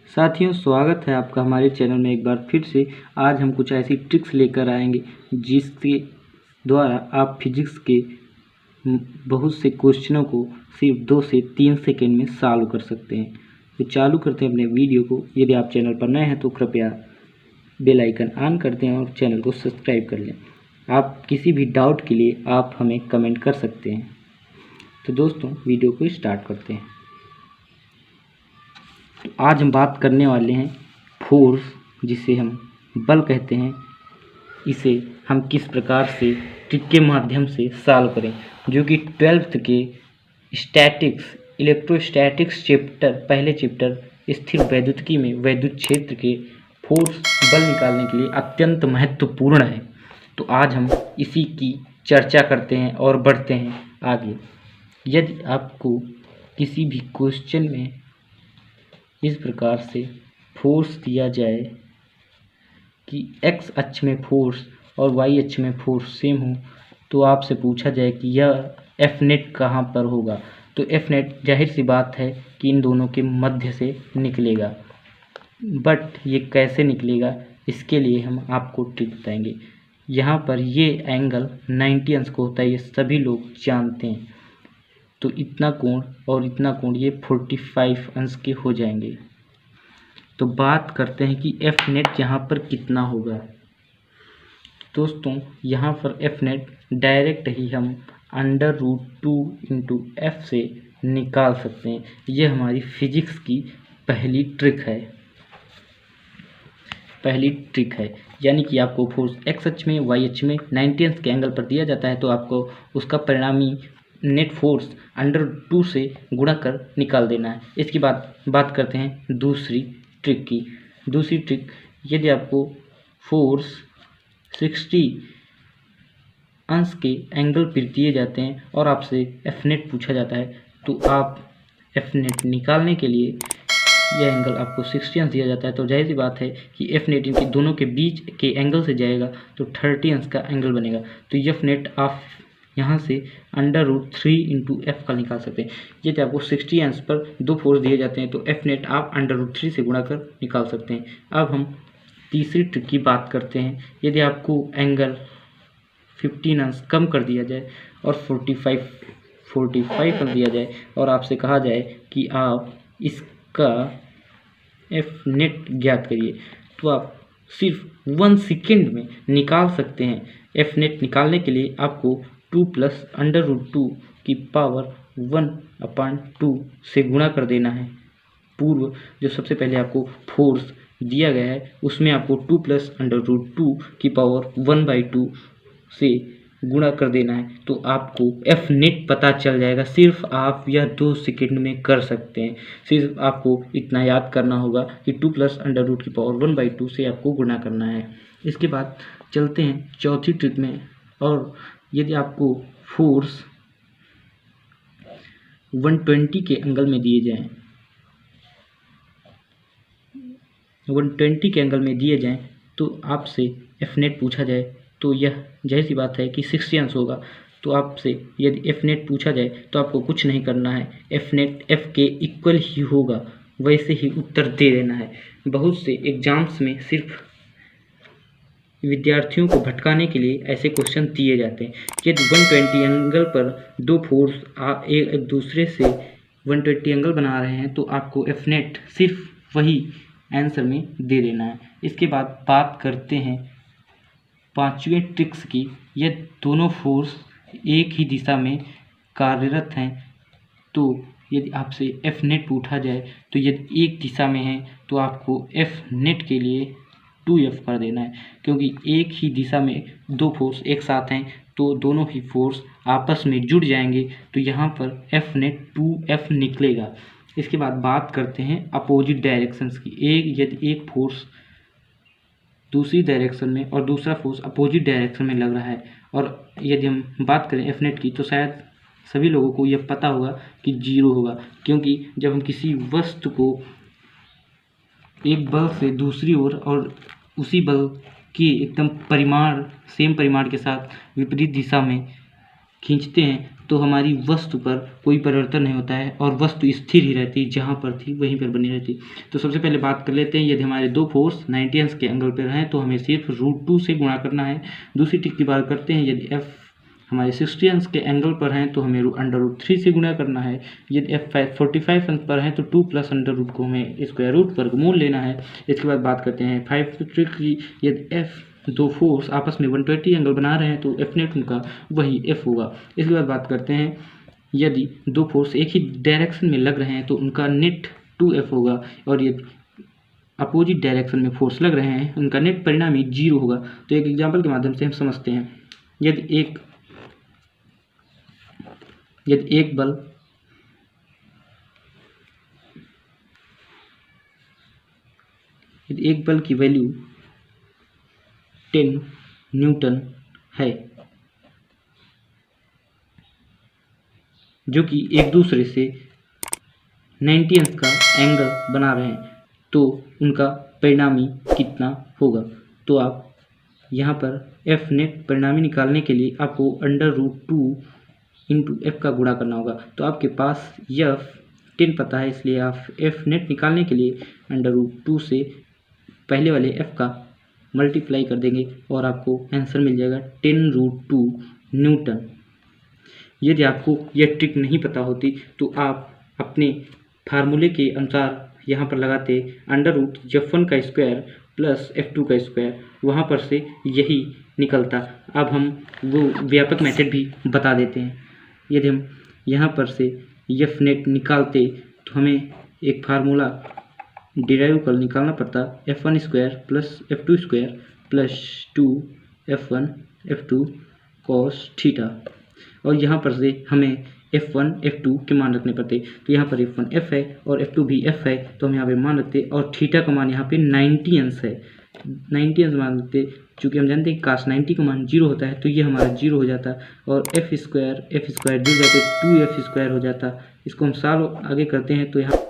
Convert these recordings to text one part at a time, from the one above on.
साथियों, स्वागत है आपका हमारे चैनल में एक बार फिर से। आज हम कुछ ऐसी ट्रिक्स लेकर आएंगे जिसके द्वारा आप फिजिक्स के बहुत से क्वेश्चनों को सिर्फ 2 से 3 सेकंड में सॉल्व कर सकते हैं। तो चालू करते हैं अपने वीडियो को। यदि आप चैनल पर नए हैं तो कृपया बेल आइकन ऑन कर दें और चैनल को सब्सक्राइब कर लें। आप किसी भी डाउट के लिए आप हमें कमेंट कर सकते हैं। तो दोस्तों, वीडियो को स्टार्ट करते हैं। आज हम बात करने वाले हैं फोर्स, जिसे हम बल कहते हैं। इसे हम किस प्रकार से ट्रिक के माध्यम से सॉल्व करें, जो कि 12th के स्टैटिक्स इलेक्ट्रोस्टैटिक्स पहले चैप्टर स्थिर वैद्युतिकी में वैद्युत क्षेत्र के फोर्स बल निकालने के लिए अत्यंत महत्वपूर्ण है। तो आज हम इसी की चर्चा करते हैं और बढ़ते हैं आगे। यदि आपको किसी भी क्वेश्चन में इस प्रकार से फोर्स दिया जाए कि x अक्ष में फोर्स और y अक्ष में फोर्स सेम हो, तो आपसे पूछा जाए कि यह एफ नेट कहाँ पर होगा, तो एफ नेट जाहिर सी बात है कि इन दोनों के मध्य से निकलेगा। बट ये कैसे निकलेगा, इसके लिए हम आपको ट्रिक बताएंगे। यहाँ पर ये एंगल 90 अंश को होता है, ये सभी लोग जानते हैं। तो इतना कोण और इतना कोण ये 45 अंश के हो जाएंगे। तो बात करते हैं कि एफ नेट यहाँ पर कितना होगा। दोस्तों, यहाँ पर एफ नेट डायरेक्ट ही हम √2 इंटू एफ से निकाल सकते हैं। ये हमारी फिजिक्स की पहली ट्रिक है। यानी कि आपको फोर्स एक्स अक्ष में वाई अक्ष में 90 अंश के एंगल पर दिया जाता है, तो आपको उसका परिणामी नेट फोर्स √2 से गुणा कर निकाल देना है। इसकी बात करते हैं दूसरी ट्रिक की। दूसरी ट्रिक, यदि आपको फोर्स 60 अंश के एंगल पर दिए जाते हैं और आपसे एफ नेट पूछा जाता है, तो आप एफ नेट निकालने के लिए यह एंगल आपको 60 अंश दिया जाता है, तो जाहिर सी बात है कि एफ नेट इनके दोनों के बीच के एंगल से जाएगा तो 30 अंश का एंगल बनेगा। तो एफ नेट आप यहाँ से √3 इंटू एफ का निकाल सकते हैं। यदि आपको 60 अंश पर दो फोर्स दिए जाते हैं तो एफ नेट आप √3 से गुणा कर निकाल सकते हैं। अब हम तीसरी ट्रिक की बात करते हैं। यदि आपको एंगल 15 अंश कम कर दिया जाए और 45 अंश दिया जाए और आपसे कहा जाए कि आप इसका एफ नेट ज्ञात करिए, तो आप सिर्फ 1 सेकेंड में निकाल सकते हैं। एफ नेट निकालने के लिए आपको 2 + √2 की पावर 1/2 से गुणा कर देना है। पूर्व जो सबसे पहले आपको फोर्स दिया गया है उसमें आपको 2 + √2 की पावर 1/2 से गुणा कर देना है, तो आपको एफ नेट पता चल जाएगा। सिर्फ आप यह 2 सेकेंड में कर सकते हैं। सिर्फ आपको इतना याद करना होगा कि 2 + √2 की पावर 1/2 से आपको गुणा करना है। इसके बाद चलते हैं चौथी ट्रिक में। और यदि आपको फोर्स 120 के एंगल में दिए जाएं, 120 के एंगल में दिए जाएं, तो आपसे एफ नेट पूछा जाए, तो यह जाहिर सी बात है कि 60 अंश होगा। तो आपसे यदि एफ नेट पूछा जाए तो आपको कुछ नहीं करना है, एफ नेट एफ के इक्वल ही होगा, वैसे ही उत्तर दे देना है। बहुत से एग्जाम्स में सिर्फ विद्यार्थियों को भटकाने के लिए ऐसे क्वेश्चन दिए जाते हैं। यदि 120 एंगल पर दो फोर्स एक दूसरे से 120 एंगल बना रहे हैं, तो आपको एफ नेट सिर्फ वही आंसर में दे देना है। इसके बाद बात करते हैं पांचवें ट्रिक्स की। ये दोनों फोर्स एक ही दिशा में कार्यरत हैं, तो यदि आपसे एफ नेट पूछा जाए, तो यदि एक दिशा में है तो आपको एफ नेट के लिए 2f कर देना है, क्योंकि एक ही दिशा में दो फोर्स एक साथ हैं तो दोनों ही फोर्स आपस में जुड़ जाएंगे, तो यहाँ पर एफ नेट 2f निकलेगा। इसके बाद बात करते हैं अपोजिट डायरेक्शंस की। यदि एक फोर्स दूसरी डायरेक्शन में और दूसरा फोर्स अपोजिट डायरेक्शन में लग रहा है, और यदि हम बात करें एफ नेट की, तो शायद सभी लोगों को यह पता होगा कि 0 होगा, क्योंकि जब हम किसी वस्तु को एक बल से दूसरी ओर और उसी बल की एकदम सेम परिमाण के साथ विपरीत दिशा में खींचते हैं, तो हमारी वस्तु पर कोई परिवर्तन नहीं होता है और वस्तु स्थिर ही रहती है, जहाँ पर थी वहीं पर बनी रहती। तो सबसे पहले बात कर लेते हैं, यदि हमारे दो फोर्स 90 अंश के एंगल पर हैं तो हमें सिर्फ √2 से गुणा करना है। दूसरी ट्रिक की बात करते हैं, यदि f हमारे 60 अंश के एंगल पर हैं तो हमें √3 से गुणा करना है। यदि f 45 अंश पर हैं तो 2 प्लस √रूट को हमें स्क्वायर रूट वर्गमूल लेना है। इसके बाद बात करते हैं 5 ट्रिक की, यदि f दो फोर्स आपस में 120 एंगल बना रहे हैं तो एफ नेट उनका वही f होगा। इसके बाद बात करते हैं, यदि दो फोर्स एक ही डायरेक्शन में लग रहे हैं तो उनका नेट 2f होगा, और यदि अपोजिट डायरेक्शन में फोर्स लग रहे हैं उनका नेट परिणामी 0 होगा। तो एक एग्जाम्पल के माध्यम से हम समझते हैं, यदि एक बल की वैल्यू 10 न्यूटन है, जो कि एक दूसरे से 90 अंश का एंगल बना रहे हैं, तो उनका परिणामी कितना होगा। तो आप यहाँ पर एफ नेट परिणामी निकालने के लिए आपको √2 इंटू एफ का गुणा करना होगा। तो आपके पास यह 10 पता है, इसलिए आप एफ नेट निकालने के लिए √2 से पहले वाले एफ का मल्टीप्लाई कर देंगे और आपको आंसर मिल जाएगा 10√2 न्यूटन। यदि आपको यह ट्रिक नहीं पता होती तो आप अपने फार्मूले के अनुसार यहाँ पर लगाते √f1 का स्क्वायर प्लस f2 का स्क्वायर, वहाँ पर से यही निकलता। अब हम वो व्यापक मेथड भी बता देते हैं। यदि हम यहाँ पर से एफ नेट निकालते तो हमें एक फार्मूला डिराइव कर निकालना पड़ता, f1 square plus f2 square plus 2f1 f2 cos theta, और यहाँ पर से हमें f1 f2 के मान रखने पड़ते। तो यहाँ पर f1 f है और f2 भी f है, तो हम यहाँ पे मान रखते, और थीटा का मान यहाँ पे 90 अंश है, 90 अंश मान रखते। चूँकि हम जानते हैं cos 90 का मान 0 होता है, तो ये हमारा 0 हो जाता, और f स्क्वायर जुड़ जाते 2f स्क्वायर हो जाता। इसको हम सॉल्व आगे करते हैं तो यहाँ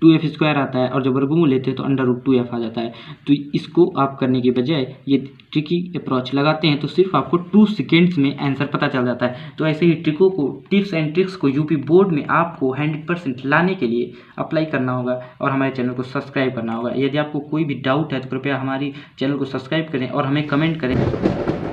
2f स्क्वायर आता है, और जब वर्गमूल लेते हैं तो √2f आ जाता है। तो इसको आप करने के बजाय ये ट्रिकी अप्रोच लगाते हैं तो सिर्फ आपको 2 सेकेंड्स में आंसर पता चल जाता है। तो ऐसे ही टिप्स एंड ट्रिक्स को यूपी बोर्ड में आपको 100% लाने के लिए अप्लाई करना होगा और हमारे चैनल को सब्सक्राइब करना होगा। यदि आपको कोई भी डाउट है तो कृपया हमारी चैनल को सब्सक्राइब करें और हमें कमेंट करें।